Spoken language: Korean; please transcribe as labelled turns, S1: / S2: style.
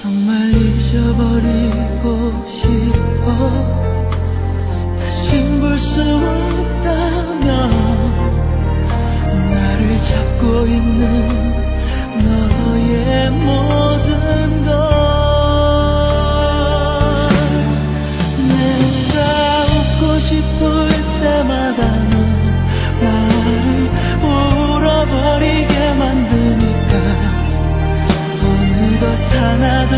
S1: 정말 잊어버리고 싶어. 다신 볼 수 없다면 나를 잡고 있는 너의 모든 것. 내가 웃고 싶을 때마다 너 나를 울어버리게 만드니까 어느덧 하나도